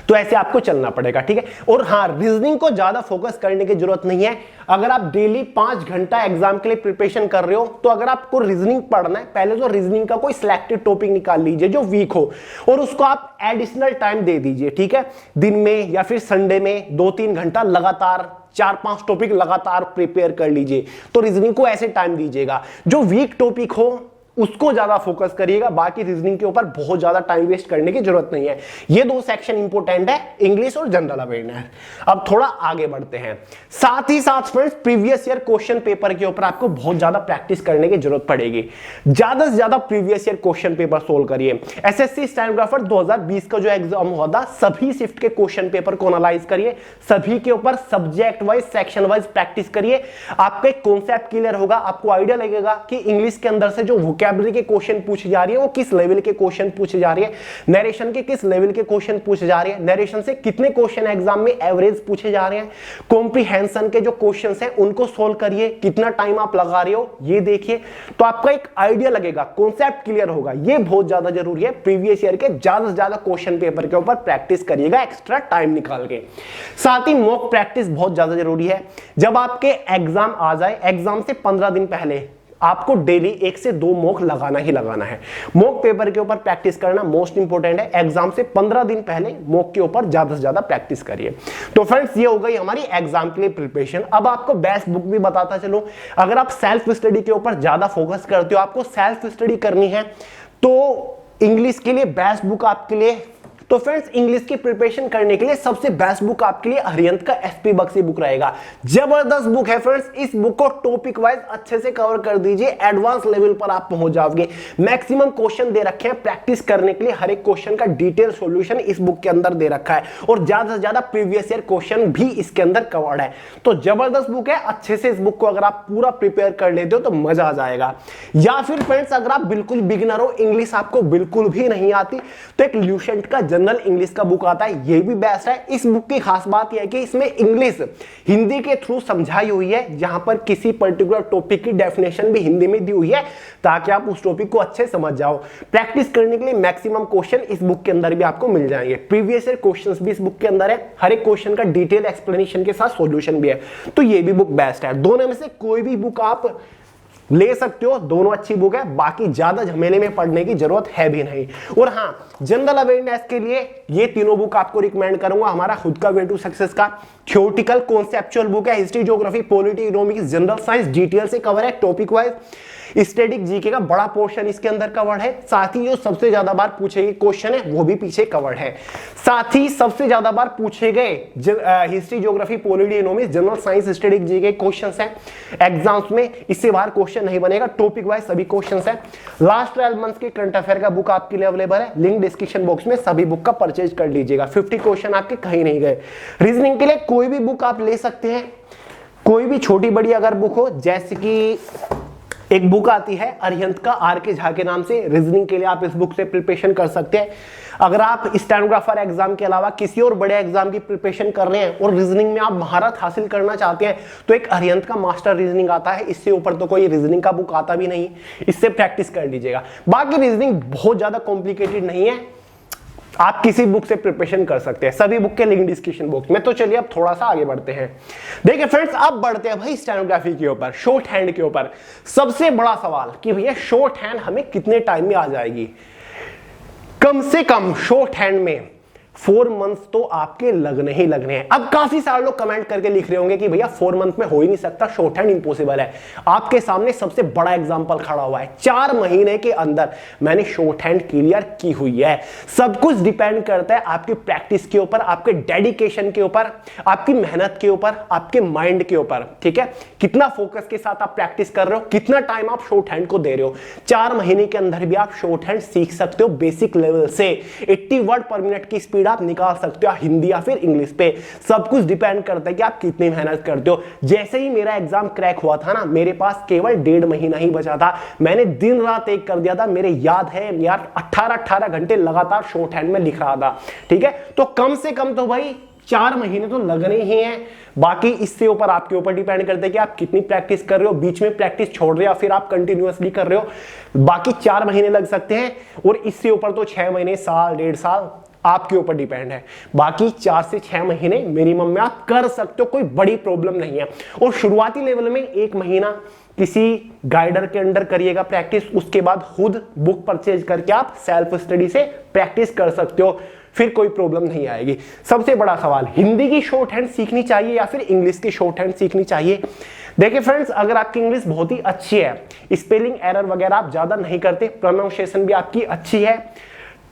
तो ऐसे आपको चलना पड़ेगा, ठीक है। और हाँ, रीजनिंग को ज्यादा फोकस करने की जरूरत नहीं है। अगर आप डेली 5 घंटा एग्जाम के लिए प्रिपरेशन कर रहे हो, तो अगर आपको रीजनिंग पढ़ना है, पहले तो रीजनिंग का कोई सिलेक्टेड टॉपिक निकाल लीजिए जो वीक हो, और उसको आप एडिशनल टाइम दे दीजिए, ठीक है। दिन में या फिर संडे में 2-3 घंटा लगातार 4-5 टॉपिक लगातार प्रिपेयर कर लीजिए। तो रीजनिंग को ऐसे टाइम दीजिएगा। जो वीक टॉपिक हो उसको ज्यादा फोकस करिएगा, बाकी रीजनिंग के ऊपर बहुत ज्यादा टाइम वेस्ट करने की जरूरत नहीं है। ये 2 सेक्शन इंपॉर्टेंट है, इंग्लिश और जनरल अवेयरनेस। अब थोड़ा आगे बढ़ते हैं। साथ ही साथ friends, previous year question paper के ऊपर आपको बहुत ज्यादा प्रैक्टिस करने की जरूरत पड़ेगी। ज्यादा से ज्यादा previous year question paper solve करिए। एसएससी स्टेनोग्राफर 2020 का जो एग्जाम हुआ था, सभी शिफ्ट के क्वेश्चन पेपर को एनालाइज करिए, सभी के ऊपर subject wise section wise practice करिए। आपका एक कॉन्सेप्ट क्लियर होगा, आपको आइडिया लगेगा कि इंग्लिश के अंदर से जो वोकैबुलरी के क्वेश्चन पूछे जा रही है वो किस लेवल के क्वेश्चन पूछे जा रही है, नरेशन के किस लेवल के क्वेश्चन पूछे जा रहे हैं, नरेशन से कितने क्वेश्चन एग्जाम में एवरेज पूछे जा रहे हैं, कॉम्प्रिहेंशन के जो क्वेश्चंस हैं उनको सोल्व करिए, कितना टाइम आप लगा रहे हो ये देखिए। तो आपका एक आइडिया लगेगा, कॉन्सेप्ट क्लियर होगा, ये बहुत ज्यादा जरूरी है। प्रीवियस ईयर के ज्यादा से ज्यादा क्वेश्चन पेपर के ऊपर प्रैक्टिस करिएगा एक्स्ट्रा टाइम निकाल के। साथ ही मॉक प्रैक्टिस बहुत ज्यादा जरूरी है। जब आपके एग्जाम आ जाए, एग्जाम से 15 दिन पहले आपको डेली 1 से 2 मॉक लगाना ही लगाना है। मॉक पेपर के ऊपर प्रैक्टिस करना मोस्ट इंपोर्टेंट है। एग्जाम से 15 दिन पहले मॉक के ऊपर ज्यादा से ज्यादा प्रैक्टिस करिए। तो फ्रेंड्स, ये हो गई हमारी एग्जाम के लिए प्रिपरेशन। अब आपको बेस्ट बुक भी बताता चलूं। अगर आप सेल्फ स्टडी के ऊपर ज्यादा फोकस करते हो, आपको सेल्फ स्टडी करनी है, तो इंग्लिश के लिए बेस्ट बुक आपके लिए, तो फ्रेंड्स इंग्लिश की प्रिपरेशन करने के लिए सबसे बेस्ट बुक आपके लिए अरिहंत का एसपी बख्शी बुक रहेगा। जबरदस्त बुक है फ्रेंड्स। इस बुक को टॉपिक वाइज अच्छे से कवर कर दीजिए, एडवांस लेवल पर आप पहुंच जाओगे। मैक्सिमम क्वेश्चन दे रखे हैं प्रैक्टिस करने के लिए, हर एक क्वेश्चन का डिटेल सॉल्यूशन इस बुक के अंदर दे रखा है, और ज्यादा से ज्यादा प्रीवियस ईयर क्वेश्चन भी इसके अंदर कवर्ड है। तो जबरदस्त बुक है। अच्छे से इस बुक को अगर आप पूरा प्रिपेयर कर लेते हो तो मजा आ जाएगा। या फिर फ्रेंड्स, अगर आप बिल्कुल बिगिनर हो, इंग्लिश आपको बिल्कुल भी नहीं आती, तो एक ल्यूसेंट का जनरल इंग्लिश का बुक आता है, ये भी बेस्ट है। इस बुक की खास बात यह है कि इसमें इंग्लिश हिंदी के थ्रू समझाई हुई है, जहां पर किसी पर्टिकुलर टॉपिक की डेफिनेशन भी हिंदी में दी हुई है, ताकि आप उस टॉपिक को अच्छे समझ जाओ। प्रैक्टिस करने के लिए मैक्सिमम क्वेश्चन इस बुक के अंदर भी आपको मिल जाएंगे। प्रीवियस ईयर क्वेश्चंस भी इस बुक के अंदर है, हर एक क्वेश्चन का डिटेल एक्सप्लेनेशन के साथ सॉल्यूशन भी है। तो ये भी बुक बेस्ट है। दोनों में से कोई भी बुक आप ले सकते हो, दोनों अच्छी बुक है। बाकी ज्यादा झमेले में पढ़ने की जरूरत है भी नहीं। और हाँ, जनरल अवेयरनेस के लिए ये तीनों बुक आपको रिकमेंड करूंगा। हमारा खुद का वे टू सक्सेस का थ्योरेटिकल कॉन्सेप्चुअल बुक है। History, geography, polity, economics, general science detail से कवर है, टॉपिक वाइज। स्टैटिक जीके का बड़ा पोर्शन इसके अंदर कवर्ड है। साथ ही जो सबसे ज्यादा बार पूछे गए क्वेश्चन है वो भी पीछे कवर्ड है। साथ ही सबसे ज्यादा बार पूछे गए history, geography, polity, economics, general science, static GK questions हैं एग्जाम्स में। इससे बाहर क्वेश्चन नहीं बनेगा, टॉपिक वाइज सभी क्वेश्चंस हैं। लास्ट 12 मंथ्स के करंट अफेयर का बुक आपके लिए अवेलेबल है, लिंक डिस्क्रिप्शन बॉक्स में, सभी बुक का परचेज कर लीजिएगा। 50 क्वेश्चन आपके कहीं नहीं गए। रीजनिंग के लिए कोई भी बुक आप ले सकते हैं, कोई भी छोटी बड़ी अगर बुक हो, जैसे कि एक बुक आती है अरिहंत का आर.के. झा के नाम से, रीजनिंग के लिए आप इस बुक से प्रिपरेशन कर सकते हैं। अगर आप स्टेनोग्राफर एग्जाम के अलावा किसी और बड़े एग्जाम की प्रिपरेशन कर रहे हैं और रीजनिंग में आप महारत हासिल करना चाहते हैं, तो एक अरिहंत का मास्टर रीजनिंग आता है। इससे ऊपर तो कोई रीजनिंग का बुक आता भी नहीं, इससे प्रैक्टिस कर लीजिएगा। बाकी रीजनिंग बहुत ज्यादा कॉम्प्लिकेटेड नहीं है, आप किसी बुक से प्रिपरेशन कर सकते हैं। सभी बुक के लिंक डिस्क्रिप्शन बॉक्स में। तो चलिए अब थोड़ा सा आगे बढ़ते हैं। देखिए फ्रेंड्स, अब बढ़ते हैं भाई स्टेनोग्राफी के ऊपर, शॉर्ट हैंड के ऊपर। सबसे बड़ा सवाल कि भैया शॉर्ट हैंड हमें कितने टाइम में आ जाएगी। कम से कम शॉर्ट हैंड में 4 मंथ्स तो आपके लगने ही लगने हैं। अब काफी सारे लोग कमेंट करके लिख रहे होंगे कि भैया 4 मंथ में हो ही नहीं सकता, शॉर्ट हैंड इंपॉसिबल है। आपके सामने सबसे बड़ा एग्जांपल खड़ा हुआ है। 4 महीने के अंदर मैंने शॉर्ट हैंड क्लियर की हुई है। सब कुछ डिपेंड करता है आपकी प्रैक्टिस के ऊपर, आपके डेडिकेशन के ऊपर, आपकी मेहनत के ऊपर, आपके माइंड के ऊपर। ठीक है, कितना फोकस के साथ आप प्रैक्टिस कर रहे हो, कितना टाइम आप शॉर्ट हैंड को दे रहे हो। 4 महीने के अंदर भी आप शॉर्ट हैंड सीख सकते हो बेसिक लेवल से। 80 वर्ड पर मिनट की स्पीड आप निकाल सकते हो हिंदी या फिर इंग्लिश पे। सब कुछ डिपेंड करता है कि आप कितनी मेहनत करते हो। जैसे ही मेरा एग्जाम क्रैक हुआ था ना, मेरे पास केवल 1.5 महीना ही बचा था। मैंने दिन रात एक कर दिया था। मेरे याद है यार 18 घंटे लगातार शॉर्ट हैंड में लिख रहा था। ठीक है, तो कम से कम तो भाई 4 महीने तो लगने ही हैं। बाकी इससे ऊपर आपके ऊपर डिपेंड करता है कि आप कितनी प्रैक्टिस कर रहे हो, बीच में प्रैक्टिस छोड़ रहे हो या फिर आप कंटिन्यूअसली कर रहे हो। बाकी 4 महीने लग सकते हैं, और इससे ऊपर तो 6 महीने, साल, 1.5 साल आपके ऊपर डिपेंड है। बाकी 4 से 6 महीने मिनिमम में आप कर सकते हो, कोई बड़ी प्रॉब्लम नहीं है। और शुरुआती लेवल में 1 महीना किसी गाइडर के अंडर करिएगा प्रैक्टिस, उसके बाद खुद बुक परचेज करके आप सेल्फ स्टडी से प्रैक्टिस कर सकते हो, फिर कोई प्रॉब्लम नहीं आएगी। सबसे बड़ा सवाल, हिंदी की शॉर्ट हैंड सीखनी चाहिए या फिर इंग्लिश की शॉर्ट हैंड सीखनी चाहिए? देखिए फ्रेंड्स, अगर आपकी इंग्लिश बहुत ही अच्छी है, स्पेलिंग एरर वगैरह आप ज्यादा नहीं करते, प्रोनाउंसिएशन भी आपकी अच्छी है,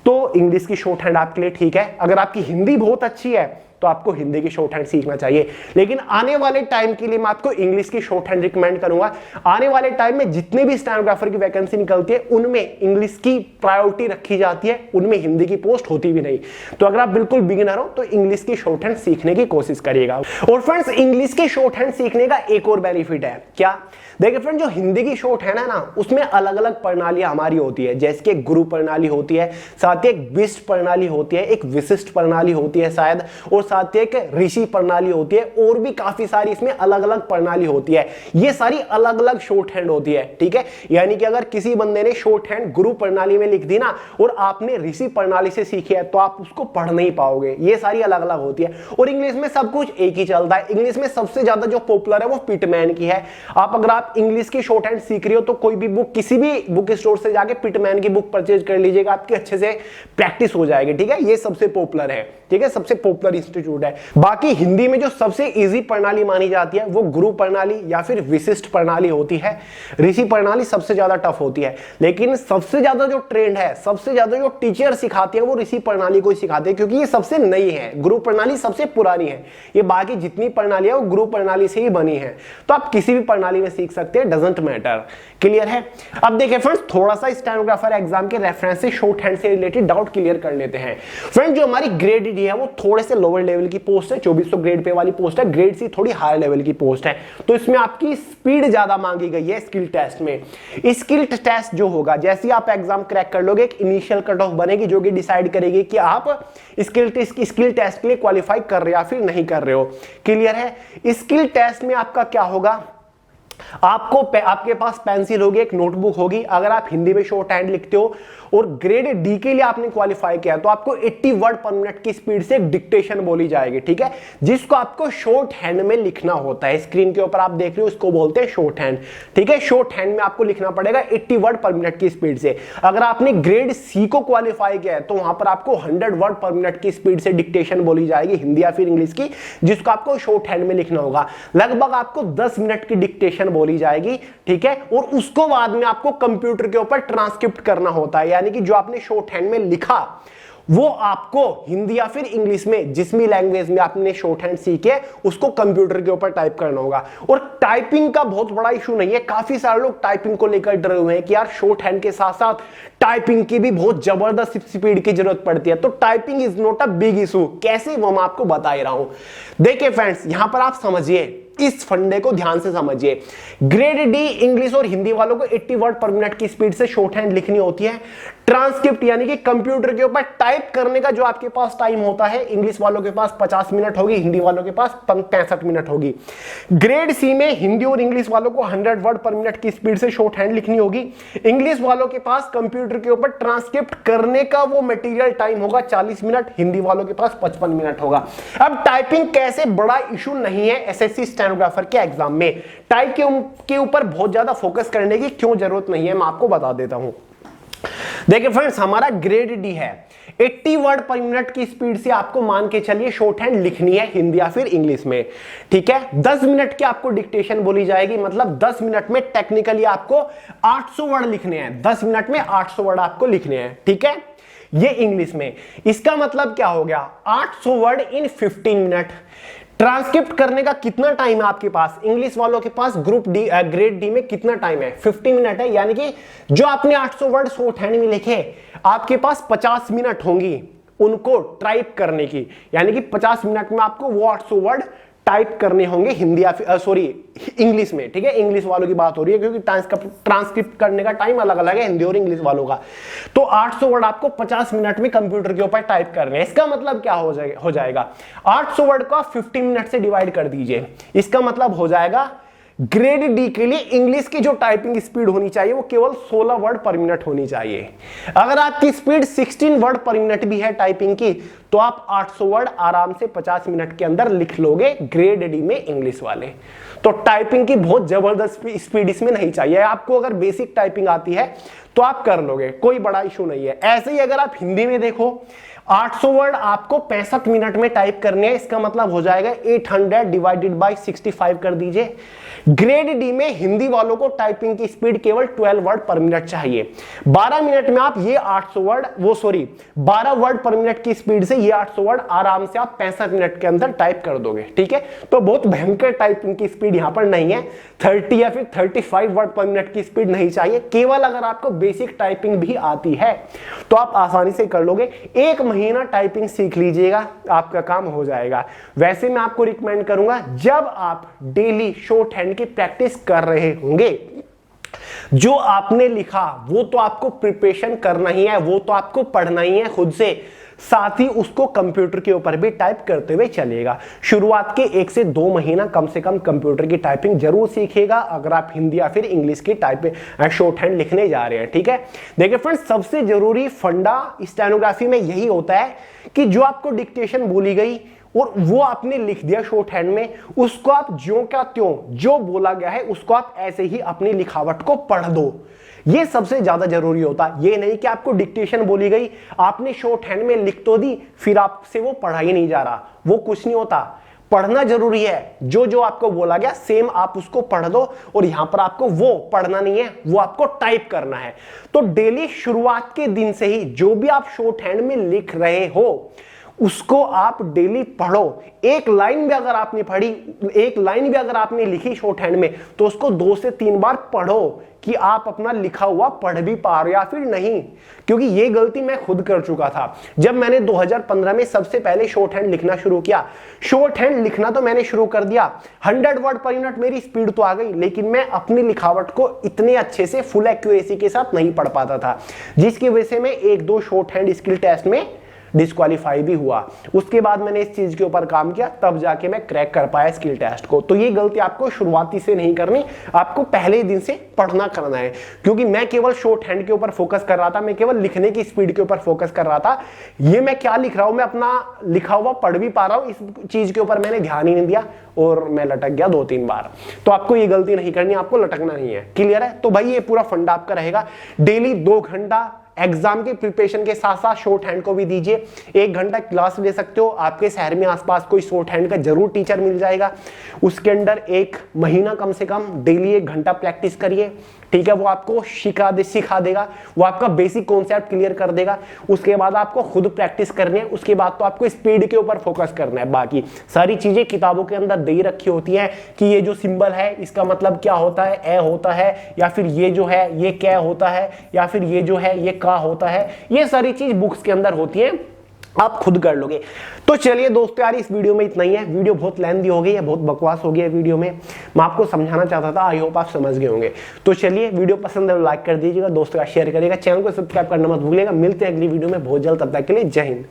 तो इंग्लिश की शॉर्ट हैंड आपके लिए ठीक है। अगर आपकी हिंदी बहुत अच्छी है तो आपको हिंदी की शॉर्ट हैंड सीखना चाहिए। लेकिन आने वाले टाइम के लिए मैं आपको इंग्लिश की शॉर्ट हैंड रिकमेंड करूंगा। आने वाले टाइम में जितने भी स्टेनोग्राफर की वैकेंसी निकलती है उनमें इंग्लिश की प्रायोरिटी रखी जाती है, उनमें हिंदी की पोस्ट होती भी नहीं। तो अगर आप बिल्कुल बिगिनर हो तो इंग्लिश की शॉर्ट हैंड सीखने की कोशिश करिएगा। और फ्रेंड्स, इंग्लिश की शॉर्ट हैंड सीखने का एक और बेनिफिट है। क्या? देखिए फ्रेंड, जो हिंदी की शॉर्ट हैंड है ना, उसमें अलग अलग प्रणालियां हमारी होती है, जैसे कि एक गुरु प्रणाली होती है, साथ ही एक विशिष्ट प्रणाली होती है, एक विशिष्ट प्रणाली होती है शायद, और साथ ही एक ऋषि प्रणाली होती है, और भी काफी सारी इसमें अलग अलग प्रणाली होती है। ये सारी अलग अलग शॉर्ट हैंड होती है, ठीक है। यानी कि अगर किसी बंदे ने शॉर्ट हैंड गुरु प्रणाली में लिख दी ना और आपने ऋषि प्रणाली से सीखी है तो आप उसको पढ़ नहीं पाओगे। ये सारी अलग अलग होती है। और इंग्लिश में सब कुछ एक ही चलता है। इंग्लिश में सबसे ज्यादा जो पॉपुलर है वो पिटमैन की है। अगर आप इंग्लिश की शॉर्ट हैंड सीख रही हो तो कोई भी बुक, किसी भी बुक स्टोर से जाके पिटमैन की बुक परचेज कर लीजिएगा, आपकी अच्छे से प्रैक्टिस हो जाएगी, ठीक है। ये सबसे पॉपुलर है, ठीक है, सबसे पॉपुलर इंस्टीट्यूट है। बाकी हिंदी में जो सबसे इजी प्रणाली मानी जाती है वो गुरु प्रणाली या फिर विशिष्ट प्रणाली होती है। ऋषि प्रणाली सबसे ज्यादा टफ होती है, लेकिन सबसे ज्यादा जो ट्रेंड है, सबसे ज्यादा जो टीचर सिखाते हैं वो ऋषि प्रणाली को सिखाते हैं, क्योंकि ये सबसे नई है। गुरु प्रणाली सबसे पुरानी है। ये बाकी जितनी प्रणाली है वो गुरु प्रणाली से ही बनी है। तो आप किसी भी प्रणाली में सीख सकते हैं, डजंट मैटर। क्लियर है? अब देखिए फ्रेंड्स, थोड़ा सा स्टेनोग्राफर एग्जाम के रेफरेंस से शॉर्ट हैंड से रिलेटेड डाउट क्लियर कर लेते हैं। फ्रेंड्स, जो हमारी ग्रेड डी है वो थोड़े से लोअर लेवल की पोस्ट है, 2400 ग्रेड पे वाली पोस्ट है। ग्रेड सी थोड़ी हायर लेवल की पोस्ट है, तो इसमें आपकी स्पीड ज्यादा मांगी गई है स्किल टेस्ट में। स्किल टेस्ट जो होगा, जैसे आप एग्जाम क्रैक कर लोगे, एक इनिशियल कट ऑफ बनेगी जो कि डिसाइड करेगी कि आप स्किल टेस्ट के लिए क्वालिफाई कर रहे हो या फिर नहीं कर रहे हो। क्लियर है? स्किल टेस्ट में आपका क्या होगा, आपके पास पेंसिल होगी, एक नोटबुक होगी। अगर आप हिंदी में शॉर्ट हैंड लिखते हो और ग्रेड डी के लिए आपने क्वालिफाई किया तो आपको 80 वर्ड पर मिनट की स्पीड से एक डिक्टेशन बोली जाएगी, ठीक है, जिसको आपको शॉर्ट हैंड में लिखना होता है। स्क्रीन के ऊपर आप देख रहे हो, इसको बोलते हैं शॉर्ट हैंड, ठीक है। शॉर्ट हैंड में आपको लिखना पड़ेगा 80 वर्ड पर मिनट की स्पीड से। अगर आपने ग्रेड सी को क्वालिफाई किया है तो वहां पर आपको 100 वर्ड पर मिनट की स्पीड से डिक्टेशन बोली जाएगी, हिंदी या फिर इंग्लिश की, जिसको आपको शॉर्ट हैंड में लिखना होगा। लगभग आपको 10 मिनट की डिक्टेशन बोली जाएगी, ठीक है। और उसको बाद में आपको कंप्यूटर के ऊपर ट्रांसक्रिप्ट करना होता है, यानी कि जो आपने शॉर्ट हैंड में लिखा वो आपको हिंदी या फिर इंग्लिश में, जिस भी लैंग्वेज में आपने शॉर्ट हैंड सीखी है, उसको कंप्यूटर के ऊपर टाइप करना होगा। और टाइपिंग का बहुत बड़ा इशू नहीं है। काफी सारे लोग टाइपिंग को लेकर डरे हुए हैं कि यार शॉर्ट हैंड के साथ साथ टाइपिंग की भी बहुत जबरदस्त स्पीड की जरूरत पड़ती है। तो typing is not a big issue. कैसे, वो मैं आपको बता ही रहा हूं। देखिए फ्रेंड्स, यहां पर आप समझिए, इस फंडे को ध्यान से समझिए। ग्रेड डी इंग्लिश और हिंदी वालों को 80 वर्ड पर मिनट की स्पीड से शॉर्ट हैंड लिखनी होती है। ट्रांसक्रिप्ट यानी कि कंप्यूटर के ऊपर टाइप करने का जो आपके पास टाइम होता है, इंग्लिश वालों के पास 50 मिनट होगी, हिंदी वालों के पास 65 मिनट होगी। ग्रेड सी में हिंदी और इंग्लिश वालों को 100 वर्ड पर मिनट की स्पीड से शॉर्ट हैंड लिखनी होगी। इंग्लिश वालों के पास कंप्यूटर के ऊपर ट्रांसक्रिप्ट करने का वो मटेरियल टाइम होगा 40 मिनट, हिंदी वालों के पास 55 मिनट होगा। अब टाइपिंग कैसे बड़ा इशू नहीं है एसएससी स्टेनोग्राफर के एग्जाम में। टाइप के ऊपर बहुत ज्यादा फोकस करने की क्यों जरूरत नहीं है, मैं आपको बता देता हूं। देखिए फ्रेंड्स, हमारा ग्रेड डी है, 80 वर्ड पर मिनट की स्पीड से आपको मान के चलिए शॉर्ट हैंड लिखनी है हिंदी या फिर इंग्लिश में, ठीक है। 10 मिनट की आपको डिक्टेशन बोली जाएगी, मतलब 10 मिनट में टेक्निकली आपको 800 वर्ड लिखने हैं। 10 मिनट में 800 वर्ड आपको लिखने हैं, ठीक है। ये इंग्लिश में। इसका मतलब क्या हो गया, 800 वर्ड इन 15 मिनट। ट्रांसक्रिप्ट करने का कितना टाइम है आपके पास, इंग्लिश वालों के पास ग्रुप डी ग्रेड डी में कितना टाइम है, 50 मिनट है। यानी कि जो आपने 800 वर्ड शॉर्ट हैंड में लिखे, आपके पास 50 मिनट होंगी उनको टाइप करने की। यानी कि 50 मिनट में आपको वो 800 वर्ड टाइप करने होंगे हिंदी या फिर इंग्लिश में, ठीक है। इंग्लिश वालों की बात हो रही है क्योंकि ट्रांसक्रिप्ट करने का टाइम अलग अलग है हिंदी और इंग्लिश वालों का। तो 800 वर्ड आपको 50 मिनट में कंप्यूटर के ऊपर टाइप करने हैं। इसका मतलब क्या हो जाएगा 800 वर्ड को आप 50 मिनट से डिवाइड कर दीजिए। इसका मतलब हो जाएगा ग्रेड डी के लिए इंग्लिश की जो टाइपिंग स्पीड होनी चाहिए वो केवल 16 वर्ड पर मिनट होनी चाहिए। अगर आपकी स्पीड 16 वर्ड पर मिनट भी है टाइपिंग की, तो आप 800 वर्ड आराम से 50 मिनट के अंदर लिख लोगे ग्रेड डी में इंग्लिश वाले। तो टाइपिंग की बहुत जबरदस्त स्पीड इसमें नहीं चाहिए। आपको अगर बेसिक टाइपिंग आती है तो आप कर लोगे, कोई बड़ा इशू नहीं है। ऐसे ही अगर आप हिंदी में देखो, 800 वर्ड आपको 65 मिनट में टाइप करने हैं, इसका मतलब हो जाएगा 800 डिवाइडेड बाय 65 कर दीजिए। ग्रेड डी में हिंदी वालों को टाइपिंग की स्पीड केवल 12 वर्ड पर मिनट चाहिए। 12 मिनट में आप ये 800 वर्ड 12 वर्ड पर मिनट की स्पीड से ये 800 वर्ड आराम से आप 65 मिनट के अंदर टाइप कर दोगे, ठीक है। तो बहुत भयंकर टाइपिंग की स्पीड यहां पर नहीं है। 30 या फिर 35 वर्ड पर मिनट की स्पीड नहीं चाहिए। केवल अगर आपको बेसिक टाइपिंग भी आती है तो आप आसानी से कर लोगे। 1 महीना टाइपिंग सीख लीजिएगा, आपका काम हो जाएगा। वैसे मैं आपको रिकमेंड करूंगा, जब आप डेली शॉर्ट हैंड की प्रैक्टिस कर रहे होंगे, जो आपने लिखा वो तो आपको प्रिपरेशन करना ही है, वो तो आपको पढ़ना ही है खुद से, साथ ही उसको कंप्यूटर के ऊपर भी टाइप करते हुए चलेगा। शुरुआत के 1 से 2 महीना कम से कम कंप्यूटर की टाइपिंग जरूर सीखेगा, अगर आप हिंदी या फिर इंग्लिश की टाइपिंग शॉर्ट हैंड लिखने जा रहे हैं, ठीक है। देखिए फ्रेंड्स, सबसे जरूरी फंडा स्टेनोग्राफी में यही होता है कि जो आपको डिक्टेशन बोली गई और वो आपने लिख दिया शॉर्ट हैंड में, उसको आप ज्यों का त्यों जो बोला गया है उसको आप ऐसे ही अपनी लिखावट को पढ़ दो। ये सबसे ज्यादा जरूरी होता है। ये नहीं कि आपको डिक्टेशन बोली गई, आपने शॉर्ट हैंड में लिख तो दी, फिर आपसे वो पढ़ा ही नहीं जा रहा, वो कुछ नहीं होता। पढ़ना जरूरी है, जो जो आपको बोला गया सेम आप उसको पढ़ दो, और यहां पर आपको वो पढ़ना नहीं है, वो आपको टाइप करना है। तो डेली शुरुआत के दिन से ही जो भी आप शॉर्ट हैंड में लिख रहे हो उसको आप डेली पढ़ो। एक लाइन भी अगर आपने पढ़ी, एक लाइन भी अगर आपने लिखी शॉर्ट हैंड में, तो उसको 2 से 3 बार पढ़ो कि आप अपना लिखा हुआ पढ़ भी पा रहे हो या फिर नहीं। क्योंकि ये गलती मैं खुद कर चुका था। जब मैंने 2015 में सबसे पहले शॉर्ट हैंड लिखना शुरू किया, शॉर्ट हैंड लिखना तो मैंने शुरू कर दिया, 100 वर्ड पर मिनट मेरी स्पीड तो आ गई, लेकिन मैं अपनी लिखावट को इतने अच्छे से फुल एक्यूरेसी के साथ नहीं पढ़ पाता था, जिसकी वजह से मैं 1-2 शॉर्ट हैंड स्किल टेस्ट में डिस्क्वालीफाई भी हुआ। उसके बाद मैंने इस चीज के ऊपर काम किया, तब जाके मैं क्रैक कर पाया स्किल टेस्ट को। तो ये गलती आपको शुरुआती से नहीं करनी, आपको पहले दिन से पढ़ना करना है। क्योंकि मैं केवल शॉर्ट हैंड के ऊपर फोकस कर रहा था, मैं केवल लिखने की स्पीड के ऊपर फोकस कर रहा था। ये मैं क्या लिख रहा हूं, मैं अपना लिखा हुआ पढ़ भी पा रहा हूं, इस चीज के ऊपर मैंने ध्यान ही नहीं दिया और मैं लटक गया 2-3 बार। तो आपको ये गलती नहीं करनी, आपको लटकना नहीं है। क्लियर है? तो भाई ये पूरा फंडा आपका रहेगा। डेली 2 घंटा एग्जाम के प्रिपरेशन के साथ साथ शॉर्ट हैंड को भी दीजिए। 1 घंटा क्लास ले सकते हो, आपके शहर में आसपास कोई शॉर्ट हैंड का जरूर टीचर मिल जाएगा। उसके अंदर 1 महीना कम से कम डेली 1 घंटा प्रैक्टिस करिए, ठीक है। वो आपको सिखा देगा, वो आपका बेसिक कॉन्सेप्ट क्लियर कर देगा। उसके बाद आपको खुद प्रैक्टिस करनी है, उसके बाद तो आपको स्पीड के ऊपर फोकस करना है। बाकी सारी चीजें किताबों के अंदर दे रखी होती हैं कि ये जो सिंबल है इसका मतलब क्या होता है, ए होता है, या फिर ये जो है ये क्या होता है, या फिर ये जो है ये का होता है। ये सारी चीज बुक्स के अंदर होती है, आप खुद कर लोगे। तो चलिए दोस्तों यार, इस वीडियो में इतना ही है। वीडियो बहुत लेंथी हो गई है, बहुत बकवास हो गया है वीडियो में। मैं आपको समझाना चाहता था, आई होप आप समझ गए होंगे। तो चलिए, वीडियो पसंद है लाइक कर दीजिएगा, दोस्तों का शेयर करिएगा, चैनल को सब्सक्राइब करना मत भूलिएगा। मिलते हैं अगली वीडियो में बहुत जल्द, तब तक के लिए जय हिंद।